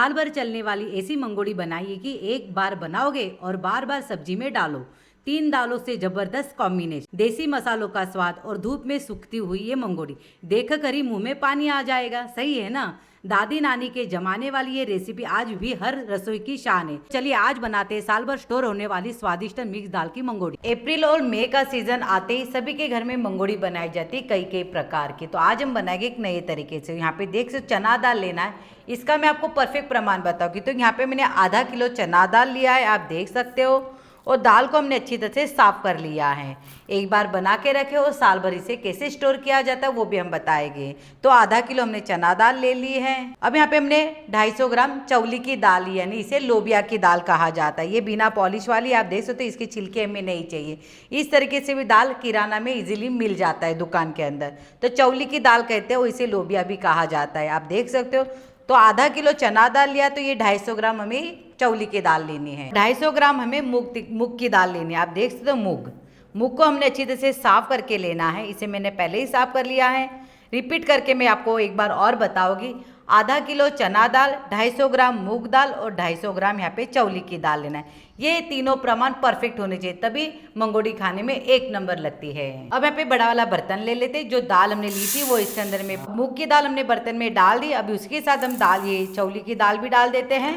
साल भर चलने वाली ऐसी मंगोड़ी बनाइए कि एक बार बनाओगे और बार बार सब्जी में डालो। 3 दालों से जबरदस्त कॉम्बिनेशन, देसी मसालों का स्वाद और धूप में सूखती हुई ये मंगोड़ी देख कर ही मुंह में पानी आ जाएगा। सही है ना। दादी नानी के जमाने वाली ये रेसिपी आज भी हर रसोई की शान है। चलिए आज बनाते हैं साल भर स्टोर होने वाली स्वादिष्ट मिक्स दाल की मंगोड़ी। अप्रैल और मई का सीजन आते ही सभी के घर में मंगोड़ी बनाई जाती है कई कई प्रकार की। तो आज हम बनाएंगे एक नए तरीके से। यहाँ पे देख सकते चना दाल लेना है। इसका मैं आपको परफेक्ट प्रमाण बताऊंगी। तो यहाँ पे मैंने आधा किलो चना दाल लिया है, आप देख सकते हो। और दाल को हमने अच्छी तरह से साफ कर लिया है। एक बार बना के रखे और साल भर इसे कैसे स्टोर किया जाता है वो भी हम बताएंगे। तो आधा किलो हमने चना दाल ले ली है। अब यहाँ पे हमने 250 ग्राम चौली की दाल ली, यानी इसे लोबिया की दाल कहा जाता है। ये बिना पॉलिश वाली, आप देख सकते हो, इसके छिलके हमें नहीं चाहिए। इस तरीके से भी दाल किराना में इजीली मिल जाता है दुकान के अंदर। तो चौली की दाल कहते हैं, वो इसे लोबिया भी कहा जाता है, आप देख सकते हो। तो आधा किलो चना दाल लिया, तो ये 250 ग्राम हमें चौली की दाल लेनी है। 250 ग्राम हमें मूंग की दाल लेनी है, आप देख सकते हो। मूंग को हमने अच्छी तरह से साफ करके लेना है। इसे मैंने पहले ही साफ कर लिया है। रिपीट करके मैं आपको एक बार और बताऊंगी। आधा किलो चना दाल, 250 ग्राम मूंग दाल और 250 ग्राम यहाँ पे चौली की दाल लेना है। ये तीनों प्रमाण परफेक्ट होने चाहिए, तभी मंगोड़ी खाने में एक नंबर लगती है। अब यहाँ पे बड़ा वाला बर्तन ले लेते। जो दाल हमने ली थी वो इसके अंदर में, मूंग की दाल हमने बर्तन में डाल दी। अभी उसके साथ हम दाल, ये चौली की दाल भी डाल देते हैं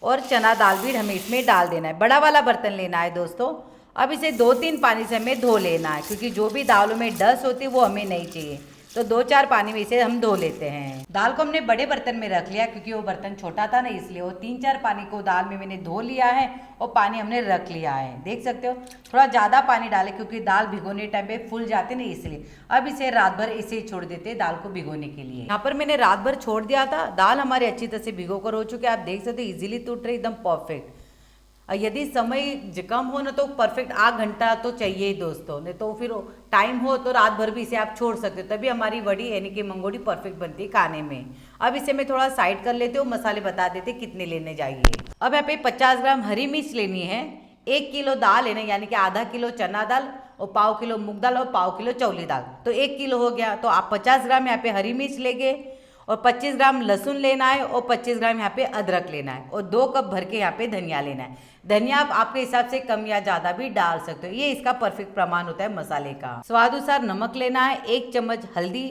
और चना दाल भी हमें इसमें डाल देना है। बड़ा वाला बर्तन लेना है दोस्तों। अब इसे 2-3 पानी से हमें धो लेना है, क्योंकि जो भी दालों में डस्ट होती है वो हमें नहीं चाहिए। तो 2-4 पानी में इसे हम धो लेते हैं। दाल को हमने बड़े बर्तन में रख लिया, क्योंकि वो बर्तन छोटा था ना, इसलिए वो 3-4 पानी को दाल में मैंने धो लिया है और पानी हमने रख लिया है। देख सकते हो, थोड़ा ज़्यादा पानी डाले क्योंकि दाल भिगोने टाइम पे फूल जाते ना, इसलिए। अब इसे रात भर इसे छोड़ देते दाल को भिगोने के लिए। यहाँ पर मैंने रात भर छोड़ दिया था। दाल हमारी अच्छी तरह से भिगो कर हो चुकी है, आप देख सकते हो। इजीली टूट रही, एकदम परफेक्ट। यदि समय कम हो ना तो परफेक्ट आध घंटा तो चाहिए ही दोस्तों, नहीं तो फिर टाइम हो तो रात भर भी इसे आप छोड़ सकते हो, तभी हमारी वड़ी यानी कि मंगोड़ी परफेक्ट बनती है खाने में। अब इसे मैं थोड़ा साइड कर लेते हो, मसाले बता देते कितने लेने चाहिए। अब यहाँ पे 50 ग्राम हरी मिर्च लेनी है। 1 किलो दाल है ना, यानी कि आधा किलो चना दाल और 1/4 किलो मूंग दाल और 1/4 किलो चौली दाल, तो 1 किलो हो गया। तो आप 50 ग्राम यहाँ पे हरी मिर्च लेंगे और 25 ग्राम लहसुन लेना है और 25 ग्राम यहाँ पे अदरक लेना है और 2 कप भर के यहाँ पे धनिया लेना है। धनिया आप आपके हिसाब से कम या ज़्यादा भी डाल सकते हो, ये इसका परफेक्ट प्रमाण होता है मसाले का। स्वाद अनुसार नमक लेना है, 1 चम्मच हल्दी,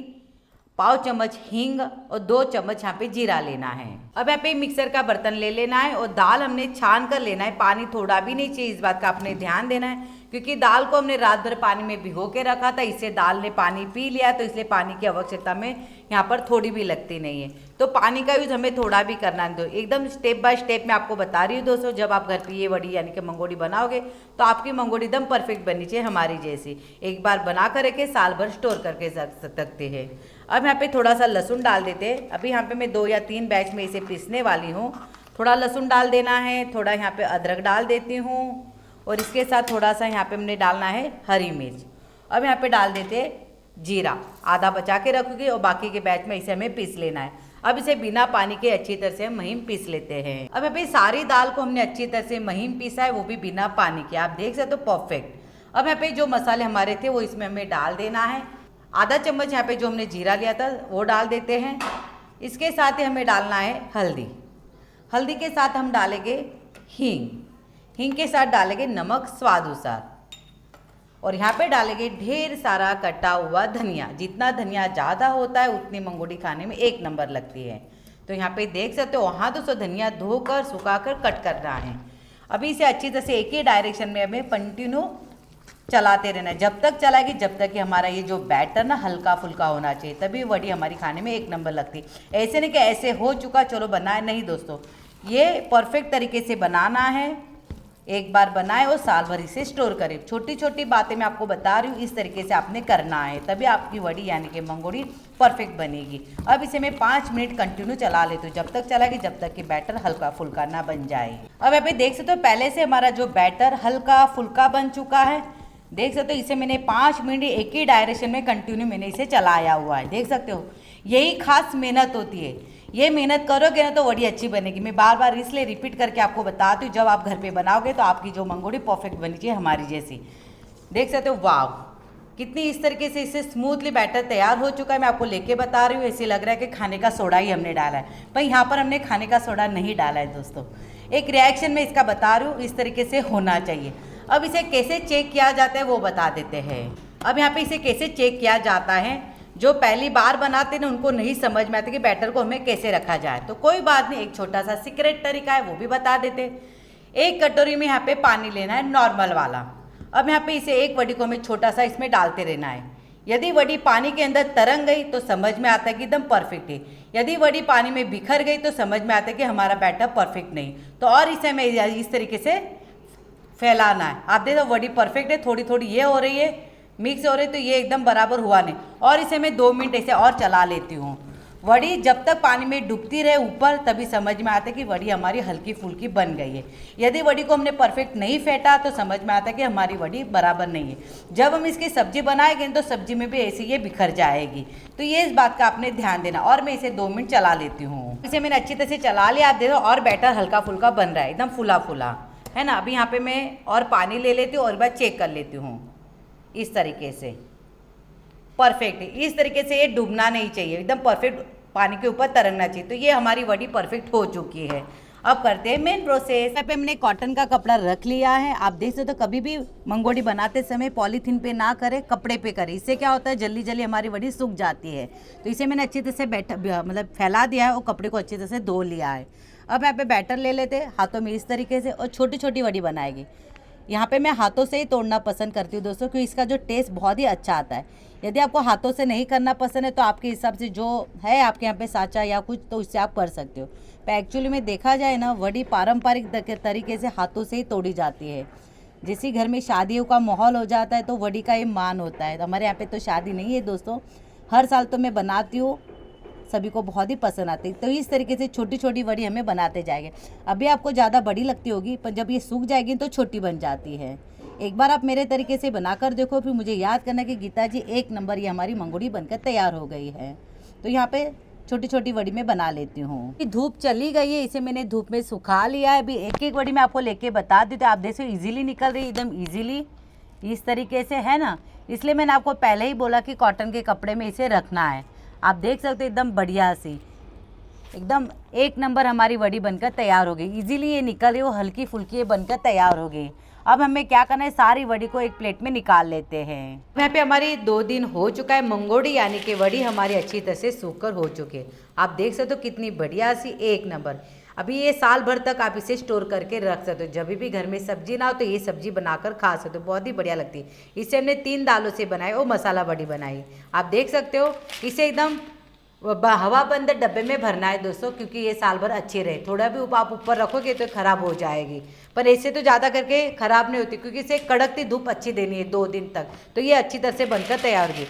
1/4 चम्मच हींग और 2 चम्मच यहाँ पे जीरा लेना है। अब यहाँ पे मिक्सर का बर्तन ले लेना है और दाल हमने छान कर लेना है। पानी थोड़ा भी नहीं चाहिए, इस बात का आपने ध्यान देना है, क्योंकि दाल को हमने रात भर पानी में भिगो के रखा था। इससे दाल ने पानी पी लिया, तो इसलिए पानी की आवश्यकता में यहाँ पर थोड़ी भी लगती नहीं है। तो पानी का यूज़ हमें थोड़ा भी करना है। एकदम स्टेप बाय स्टेप मैं आपको बता रही हूँ दोस्तों। जब आप घर पे ये वड़ी यानी कि मंगोड़ी बनाओगे तो आपकी मंगोड़ी एकदम परफेक्ट बननी चाहिए हमारी जैसी। एक बार बना कर रखे, साल भर स्टोर करके रख सकते हैं। अब यहाँ पे थोड़ा सा लहसुन डाल देते हैं। अभी यहाँ पे मैं 2 या 3 बैच में इसे पीसने वाली हूँ। थोड़ा लहसुन डाल देना है, थोड़ा यहाँ पे अदरक डाल देती हूँ और इसके साथ थोड़ा सा यहाँ पे हमने डालना है हरी मिर्च। अब यहाँ पे डाल देते हैं जीरा, आधा बचा के रखूँगी और बाकी के बैच में इसे हमें पीस लेना है। अब इसे बिना पानी के अच्छी तरह से महीन पीस लेते हैं। अब यहाँ पे सारी दाल को हमने अच्छी तरह से महीन पीसा है, वो भी बिना पानी के, आप देख सकते हो, परफेक्ट। अब यहाँ पे जो मसाले हमारे थे वो इसमें हमें डाल देना है। आधा चम्मच यहाँ पे जो हमने जीरा लिया था वो डाल देते हैं। इसके साथ ही हमें डालना है हल्दी। हल्दी के साथ हम डालेंगे हींग के साथ डालेंगे नमक स्वाद अनुसार और यहाँ पे डालेंगे ढेर सारा कटा हुआ धनिया। जितना धनिया ज़्यादा होता है उतनी मंगोड़ी खाने में एक नंबर लगती है। तो यहाँ पे देख सकते हो, वहाँ दोस्तों धनिया धोकर सुखाकर कट करना है। अभी इसे अच्छी तरह से एक ही डायरेक्शन में हमें कंटिन्यू चलाते रहना है, जब तक चलाएगी जब तक कि हमारा ये जो बैटर ना हल्का फुल्का होना चाहिए, तभी वड़ी हमारी खाने में एक नंबर लगती है। ऐसे नहीं कि ऐसे हो चुका चलो बनाए, नहीं दोस्तों, ये परफेक्ट तरीके से बनाना है। एक बार बनाए और साल भर इसे स्टोर करें। छोटी छोटी बातें मैं आपको बता रही हूँ, इस तरीके से आपने करना है, तभी आपकी वड़ी यानी कि मंगोड़ी परफेक्ट बनेगी। अब इसे मैं 5 मिनट कंटिन्यू चला लेती हूँ, जब तक चलाएगी जब तक कि बैटर हल्का फुल्का ना बन जाए। अब यहाँ पे देख सकते हो, पहले से हमारा जो बैटर हल्का फुल्का बन चुका है। देख सकते हो, इसे मैंने 5 मिनट एक ही डायरेक्शन में कंटिन्यू मैंने इसे चलाया हुआ है। देख सकते हो, यही खास मेहनत होती है। ये मेहनत करोगे ना तो वड़ी अच्छी बनेगी। मैं बार बार इसलिए रिपीट करके आपको बताती हूँ, जब आप घर पे बनाओगे तो आपकी जो मंगोड़ी परफेक्ट बनी चाहिए हमारी जैसी। देख सकते हो, वाव, कितनी इस तरीके से इससे स्मूथली बैटर तैयार हो चुका है। मैं आपको लेके बता रही हूँ, ऐसे लग रहा है कि खाने का सोडा ही हमने डाला है, पर यहाँ पर हमने खाने का सोडा नहीं डाला है दोस्तों। एक रिएक्शन में इसका बता रही हूँ, इस तरीके से होना चाहिए। अब इसे कैसे चेक किया जाता है वो बता देते हैं। अब यहाँ पे इसे कैसे चेक किया जाता है, जो पहली बार बनाते हैं उनको नहीं समझ में आता कि बैटर को हमें कैसे रखा जाए, तो कोई बात नहीं, एक छोटा सा सीक्रेट तरीका है वो भी बता देते। एक कटोरी में यहाँ पे पानी लेना है नॉर्मल वाला। अब यहाँ पे इसे एक वड़ी को हमें छोटा सा इसमें डालते रहना है। यदि वड़ी पानी के अंदर तरंग गई तो समझ में आता है कि एकदम परफेक्ट है। यदि वड़ी पानी में बिखर गई तो समझ में आता है कि हमारा बैटर परफेक्ट नहीं। तो और इसे हमें इस तरीके से फैलाना है। आप देखो वड़ी परफेक्ट है, थोड़ी थोड़ी ये हो रही है, मिक्स हो रही है, तो ये एकदम बराबर हुआ नहीं। और इसे मैं 2 मिनट ऐसे और चला लेती हूँ। वड़ी जब तक पानी में डूबती रहे ऊपर, तभी समझ में आता है कि वड़ी हमारी हल्की फुल्की बन गई है। यदि वड़ी को हमने परफेक्ट नहीं फेंटा तो समझ में आता है कि हमारी वड़ी बराबर नहीं है। जब हम इसकी सब्जी बनाएंगे तो सब्जी में भी ऐसे ये बिखर जाएगी, तो ये इस बात का आपने ध्यान देना। और मैं इसे 2 मिनट चला लेती हूँ। इसे मैंने अच्छी तरह से चला लिया, आप देखो और बैटर हल्का फुल्का बन रहा है, एकदम फुला फुला है ना। अभी यहाँ पे मैं और पानी ले लेती हूँ और बार चेक कर लेती हूँ। इस तरीके से परफेक्ट है, इस तरीके से ये डूबना नहीं चाहिए, एकदम परफेक्ट पानी के ऊपर तरंगना चाहिए। तो ये हमारी वड़ी परफेक्ट हो चुकी है। अब करते हैं मेन प्रोसेस। यहाँ पे हमने कॉटन का कपड़ा रख लिया है। आप देख सकते हो, कभी भी मंगोड़ी बनाते समय पॉलीथीन पे ना करें, कपड़े पे करें। इससे क्या होता है, जल्दी जल्दी हमारी वड़ी सूख जाती है। तो इसे मैंने अच्छी तरह से मतलब फैला दिया है और कपड़े को अच्छी तरह से धो लिया है। अब यहाँ पे बैटर ले लेते हैं हाथों में इस तरीके से, और छोटी छोटी वड़ी बनाएगी। यहाँ पे मैं हाथों से ही तोड़ना पसंद करती हूँ दोस्तों, क्योंकि इसका जो टेस्ट बहुत ही अच्छा आता है। यदि आपको हाथों से नहीं करना पसंद है तो आपके हिसाब से जो है आपके यहाँ पे साँचा या कुछ, तो उससे आप कर सकते हो। पर एक्चुअली में देखा जाए ना, वड़ी पारंपरिक तरीके से हाथों से ही तोड़ी जाती है। जैसे घर में शादियों का माहौल हो जाता है तो वड़ी का ये मान होता है। तो हमारे यहाँ पे तो शादी नहीं है दोस्तों, हर साल तो मैं बनाती हूँ, सभी को बहुत ही पसंद आती है। तो इस तरीके से छोटी छोटी वड़ी हमें बनाते जाएंगे। अभी आपको ज़्यादा बड़ी लगती होगी, पर जब ये सूख जाएगी तो छोटी बन जाती है। एक बार आप मेरे तरीके से बनाकर देखो, फिर मुझे याद करना कि गीता जी 1 नंबर, ये हमारी मंगोड़ी बनकर तैयार हो गई है। तो यहाँ पे छोटी छोटी वड़ी में बना लेती हूँ। धूप चली गई है, इसे मैंने धूप में सुखा लिया है। अभी एक एक वड़ी मैं आपको लेके बता दी, तो आप देखो ईजिली निकल रही है, एकदम ईजिली इस तरीके से, है ना। इसलिए मैंने आपको पहले ही बोला कि कॉटन के कपड़े में इसे रखना है। आप देख सकते हो एकदम बढ़िया सी, एकदम 1 नंबर हमारी वड़ी बनकर तैयार हो गई। इजीली ये निकल रही, वो हल्की फुल्की ये बनकर तैयार हो गई। अब हमें क्या करना है, सारी वड़ी को एक प्लेट में निकाल लेते हैं। यहाँ पे हमारी 2 दिन हो चुका है, मंगोड़ी यानी कि वड़ी हमारी अच्छी तरह से सूखकर हो चुकी है। आप देख सकते हो कितनी बढ़िया सी 1 नंबर। अभी ये साल भर तक आप इसे स्टोर करके रख सकते हो। जब भी घर में सब्जी ना हो तो ये सब्जी बनाकर खा सकते हो, बहुत ही बढ़िया लगती है। इसे हमने 3 दालों से बनाई और मसाला वड़ी बनाई। आप देख सकते हो, इसे एकदम हवा बंद डब्बे में भरना है दोस्तों, क्योंकि ये साल भर अच्छी रहे। थोड़ा भी आप ऊपर रखोगे तो ख़राब हो जाएगी, पर ऐसे तो ज़्यादा करके ख़राब नहीं होती, क्योंकि इसे कड़कती धूप अच्छी देनी है 2 दिन तक। तो ये अच्छी तरह से बनकर तैयार होगी।